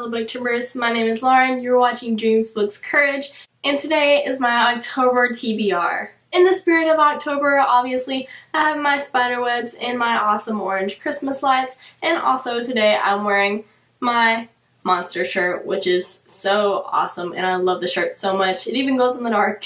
fellow booktubers. My name is Lauren, you're watching Dreams, Books, Courage, and today is my October TBR. In the spirit of October, obviously, I have my spider webs and my awesome orange Christmas lights, and also today I'm wearing my monster shirt, which is so awesome, and I love the shirt so much. It even glows in the dark.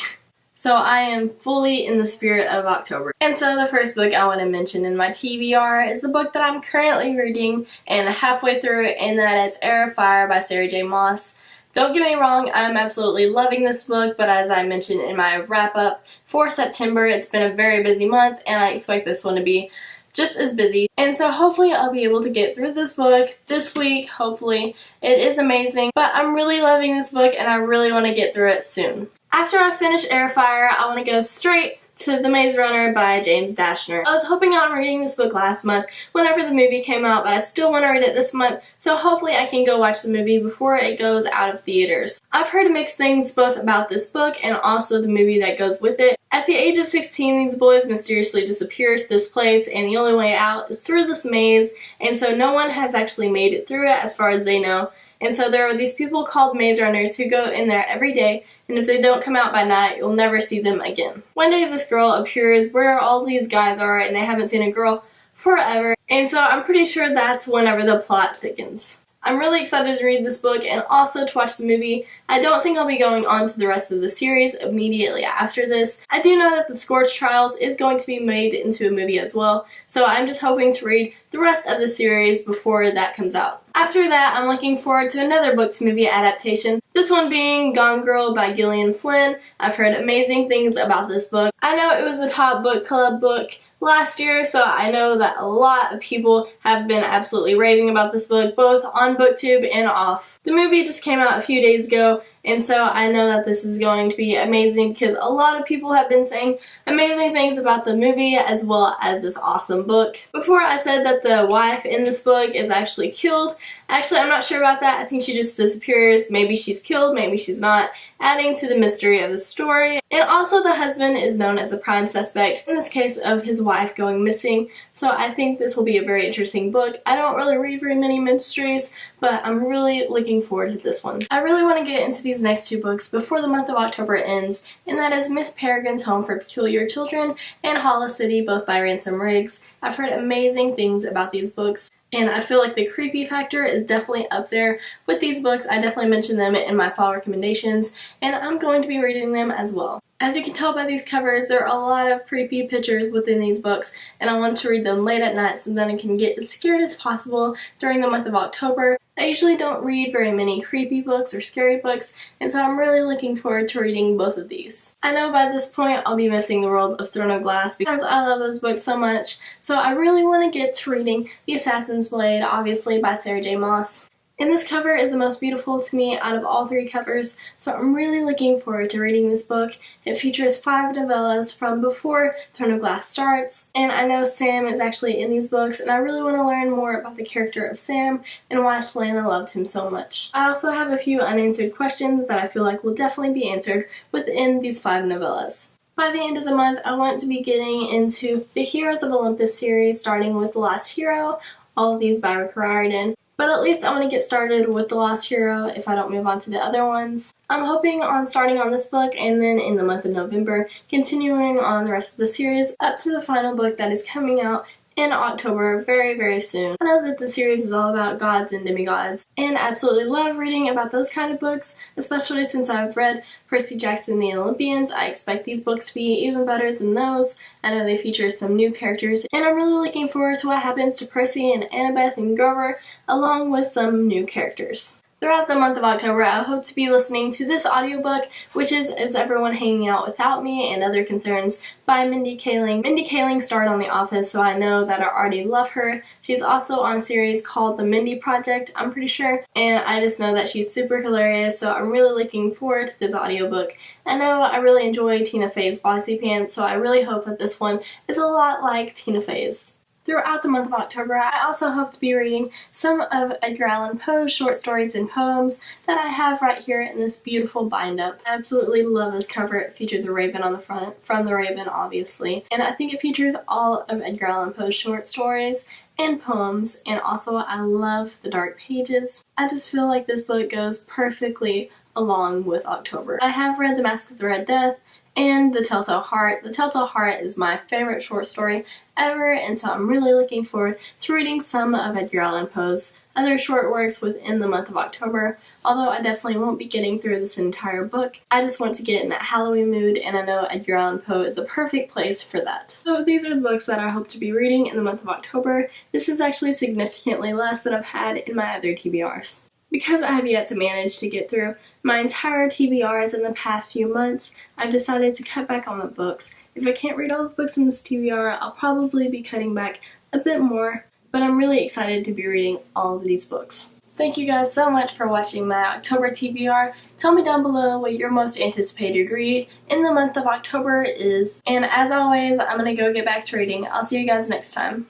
So I am fully in the spirit of October. And so the first book I want to mention in my TBR is the book that I'm currently reading and halfway through, and that is Heir of Fire by Sarah J. Maas. Don't get me wrong, I'm absolutely loving this book, but as I mentioned in my wrap-up for September, it's been a very busy month, and I expect this one to be just as busy. And so hopefully I'll be able to get through this book this week, hopefully. It is amazing, but I'm really loving this book, and I really want to get through it soon. After I finish Heir of Fire, I want to go straight to The Maze Runner by James Dashner. I was hoping on reading this book last month whenever the movie came out, but I still want to read it this month, so hopefully I can go watch the movie before it goes out of theaters. I've heard mixed things both about this book and also the movie that goes with it. At the age of 16, these boys mysteriously disappear to this place, and the only way out is through this maze, and so no one has actually made it through it as far as they know. And so there are these people called maze runners who go in there every day, and if they don't come out by night, you'll never see them again. One day this girl appears where all these guys are, and they haven't seen a girl forever, and so I'm pretty sure that's whenever the plot thickens. I'm really excited to read this book and also to watch the movie. I don't think I'll be going on to the rest of the series immediately after this. I do know that The Scorch Trials is going to be made into a movie as well, so I'm just hoping to read the rest of the series before that comes out. After that, I'm looking forward to another book-to-movie adaptation, this one being Gone Girl by Gillian Flynn. I've heard amazing things about this book. I know it was the top book club book last year, so I know that a lot of people have been absolutely raving about this book, both on BookTube and off. The movie just came out a few days ago, and so I know that this is going to be amazing because a lot of people have been saying amazing things about the movie as well as this awesome book. Before I said that the wife in this book is actually killed. Actually, I'm not sure about that. I think she just disappears. Maybe she's killed, maybe she's not, adding to the mystery of the story. And also the husband is known as a prime suspect in this case of his wife going missing. So I think this will be a very interesting book. I don't really read very many mysteries, but I'm really looking forward to this one. I really want to get into these next two books before the month of October ends, and that is Miss Peregrine's Home for Peculiar Children and Hollow City, both by Ransom Riggs. I've heard amazing things about these books, and I feel like the creepy factor is definitely up there with these books. I definitely mentioned them in my fall recommendations, and I'm going to be reading them as well. As you can tell by these covers, there are a lot of creepy pictures within these books, and I want to read them late at night so that I can get as scared as possible during the month of October. I usually don't read very many creepy books or scary books, and so I'm really looking forward to reading both of these. I know by this point I'll be missing the world of Throne of Glass because I love those books so much, so I really want to get to reading The Assassin's Blade, obviously by Sarah J. Maas. And this cover is the most beautiful to me out of all three covers, so I'm really looking forward to reading this book. It features 5 novellas from before Throne of Glass starts, and I know Sam is actually in these books, and I really want to learn more about the character of Sam and why Selena loved him so much. I also have a few unanswered questions that I feel like will definitely be answered within these 5 novellas. By the end of the month, I want to be getting into the Heroes of Olympus series, starting with The Last Hero, all of these by Rick Riordan. But at least I want to get started with The Lost Hero if I don't move on to the other ones. I'm hoping on starting on this book and then in the month of November, continuing on the rest of the series up to the final book that is coming out in October very, very soon. I know that the series is all about gods and demigods, and I absolutely love reading about those kind of books, especially since I've read Percy Jackson and the Olympians. I expect these books to be even better than those. I know they feature some new characters, and I'm really looking forward to what happens to Percy and Annabeth and Grover, along with some new characters. Throughout the month of October, I hope to be listening to this audiobook, which is Everyone Hanging Out Without Me and Other Concerns by Mindy Kaling. Mindy Kaling starred on The Office, so I know that I already love her. She's also on a series called The Mindy Project, I'm pretty sure, and I just know that she's super hilarious, so I'm really looking forward to this audiobook. I know I really enjoy Tina Fey's Bossy Pants, so I really hope that this one is a lot like Tina Fey's. Throughout the month of October, I also hope to be reading some of Edgar Allan Poe's short stories and poems that I have right here in this beautiful bind-up. I absolutely love this cover. It features a raven on the front, from the Raven, obviously, and I think it features all of Edgar Allan Poe's short stories, and poems, and also I love the dark pages. I just feel like this book goes perfectly along with October. I have read The Mask of the Red Death and The Telltale Heart. The Telltale Heart is my favorite short story ever, and so I'm really looking forward to reading some of Edgar Allan Poe's other short works within the month of October, although I definitely won't be getting through this entire book. I just want to get in that Halloween mood, and I know Edgar Allan Poe is the perfect place for that. So these are the books that I hope to be reading in the month of October. This is actually significantly less than I've had in my other TBRs. Because I have yet to manage to get through my entire TBRs in the past few months, I've decided to cut back on the books. If I can't read all the books in this TBR, I'll probably be cutting back a bit more, but I'm really excited to be reading all of these books. Thank you guys so much for watching my October TBR. Tell me down below what your most anticipated read in the month of October is. And as always, I'm going to go get back to reading. I'll see you guys next time.